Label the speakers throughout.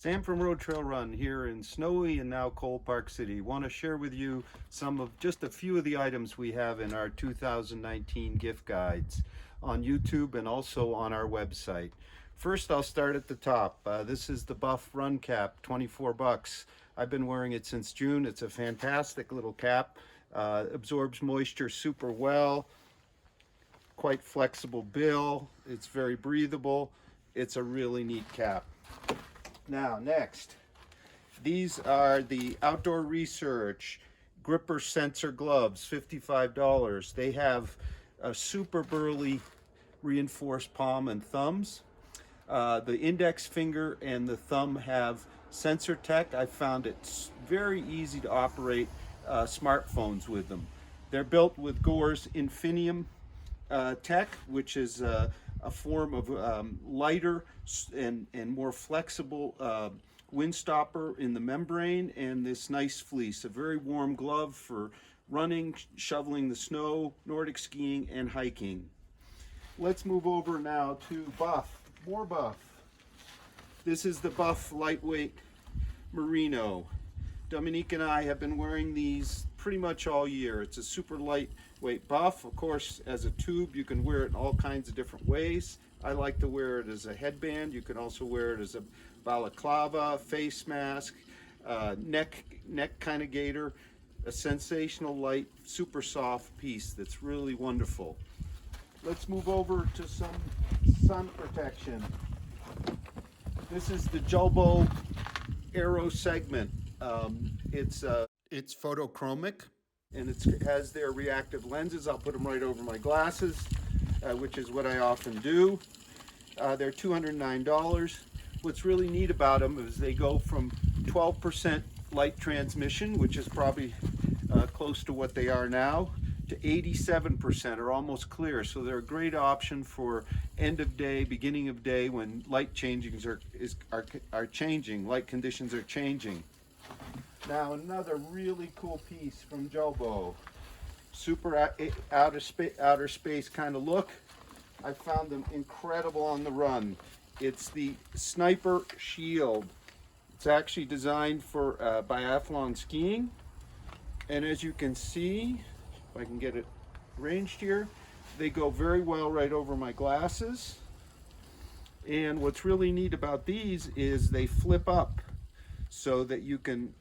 Speaker 1: Sam from Road Trail Run here in snowy and now cold Park City. Want to share with you just a few of the items we have in our 2019 gift guides on YouTube and also on our website. First, I'll start at the top. This is the Buff Run Cap, 24 bucks. I've been wearing it since June. It's a fantastic little cap. Absorbs moisture super well. Quite flexible bill. It's very breathable. It's a really neat cap. Now, next, these are the Outdoor Research Gripper Sensor Gloves, $55. They have a super burly reinforced palm and thumbs. The index finger and the thumb have sensor tech. I found it very easy to operate smartphones with them. They're built with Gore's Infinium tech, which is a form of lighter and more flexible wind stopper in the membrane, and this nice fleece. A very warm glove for running, shoveling the snow, Nordic skiing, and hiking. Let's move over now to Buff. More Buff. This is the Buff Lightweight Merino. Dominique and I have been wearing these pretty much all year. It's a super lightweight buff. Of course, as a tube, you can wear it in all kinds of different ways. I like to wear it as a headband. You can also wear it as a balaclava, face mask, neck kind of gaiter. A sensational light, super soft piece that's really wonderful. Let's move over to some sun protection. This is the Julbo Aero segment. It's photochromic, and it has their reactive lenses. I'll put them right over my glasses, which is what I often do. They're $209. What's really neat about them is they go from 12% light transmission, which is probably close to what they are now, to 87% or almost clear. So they're a great option for end of day, beginning of day, when light changings are changing, light conditions are changing. Now, another really cool piece from Julbo. Super outer space kind of look. I found them incredible on the run. It's the Sniper Shield. It's actually designed for biathlon skiing. And as you can see, if I can get it ranged here, they go very well right over my glasses. And what's really neat about these is they flip up, so that you can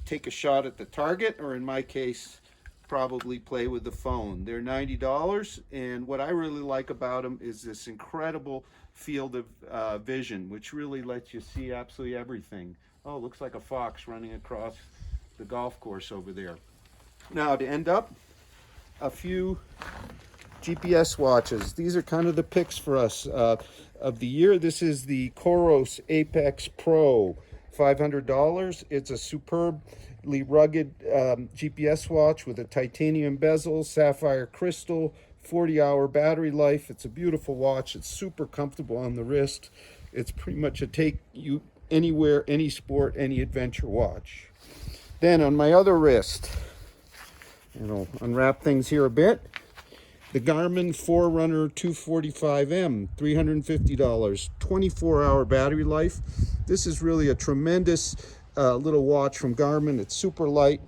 Speaker 1: take a shot at the target, or in my case, probably play with the phone. They're $90, and what I really like about them is this incredible field of vision, which really lets you see absolutely everything. Oh, looks like a fox running across the golf course over there. Now, to end up, a few GPS watches. These are kind of the picks for us of the year. This is the COROS Apex Pro. $500. It's a superbly rugged GPS watch with a titanium bezel, sapphire crystal, 40-hour battery life. It's a beautiful watch. It's super comfortable on the wrist. It's pretty much a take you anywhere, any sport, any adventure watch. Then on my other wrist, and I'll unwrap things here a bit, the Garmin Forerunner 245M, $350, 24-hour battery life. This is really a tremendous little watch from Garmin. It's super light.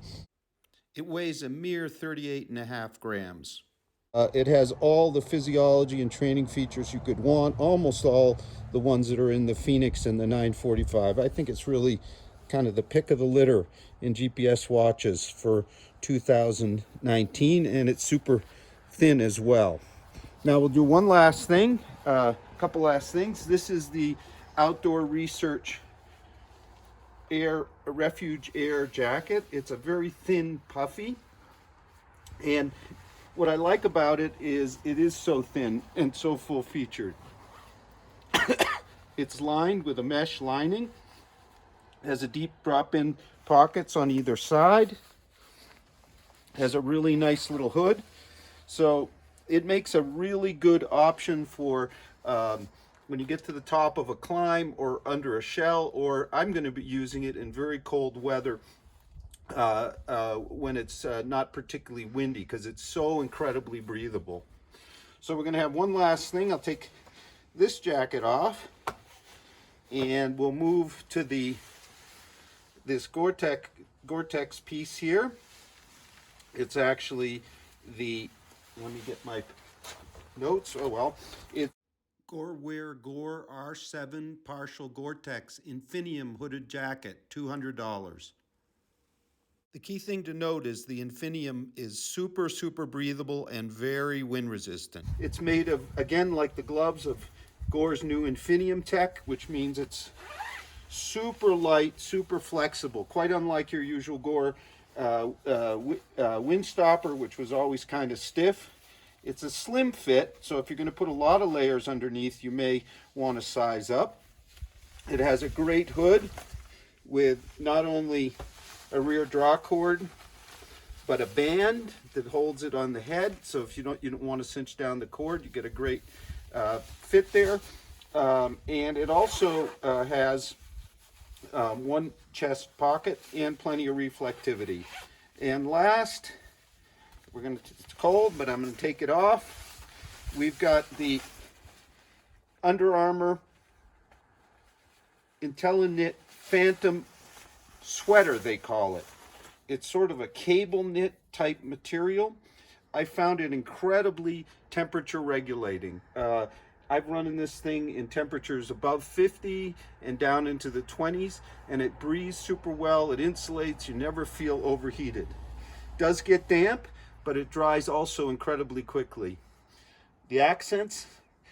Speaker 1: It weighs a mere 38.5 grams. It has all the physiology and training features you could want, almost all the ones that are in the Phoenix and the 945. I think it's really kind of the pick of the litter in GPS watches for 2019, and it's super thin as well. Now we'll do one last thing, a couple last things. This is the Outdoor Research Refuge Air jacket. It's a very thin, puffy, and what I like about it is so thin and so full featured. It's lined with a mesh lining, has a deep drop-in pockets on either side, has a really nice little hood. So it makes a really good option for when you get to the top of a climb or under a shell, or I'm going to be using it in very cold weather when it's not particularly windy, because it's so incredibly breathable. So we're going to have one last thing. I'll take this jacket off, And we'll move to this Gore-Tex piece here. It's actually let me get my notes. Oh well, it's GoreWear Gore R7 partial Gore-Tex Infinium hooded jacket, $200. The key thing to note is the Infinium is super breathable and very wind resistant. It's made of, again, like the gloves, of Gore's new Infinium tech, which means it's super light, super flexible, quite unlike your usual Gore Windstopper, which was always kind of stiff. It's a slim fit, so if you're going to put a lot of layers underneath, you may want to size up. It has a great hood with not only a rear draw cord, but a band that holds it on the head. So if you don't want to cinch down the cord, you get a great fit there. And it also has one chest pocket and plenty of reflectivity. And last, it's cold, but I'm going to take it off. We've got the Under Armour Intelliknit Phantom sweater, they call it. It's sort of a cable knit type material. I found it incredibly temperature regulating. I've run in this thing in temperatures above 50 and down into the 20s, and it breathes super well. It insulates. You never feel overheated. It does get damp, but it dries also incredibly quickly. The accents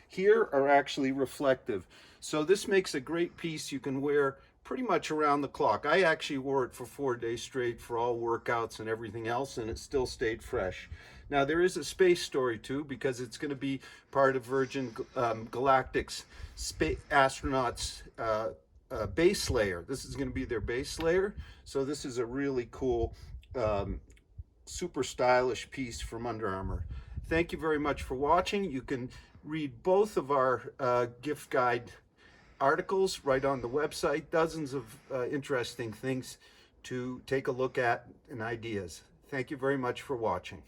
Speaker 1: here are actually reflective. So this makes a great piece you can wear pretty much around the clock. I actually wore it for 4 days straight for all workouts and everything else, and it still stayed fresh. Now there is a space story too, because it's going to be part of Virgin Galactic's astronauts base layer. This is going to be their base layer. So this is a really cool, super stylish piece from Under Armour. Thank you very much for watching. You can read both of our gift guide articles right on the website. Dozens of interesting things to take a look at and ideas. Thank you very much for watching.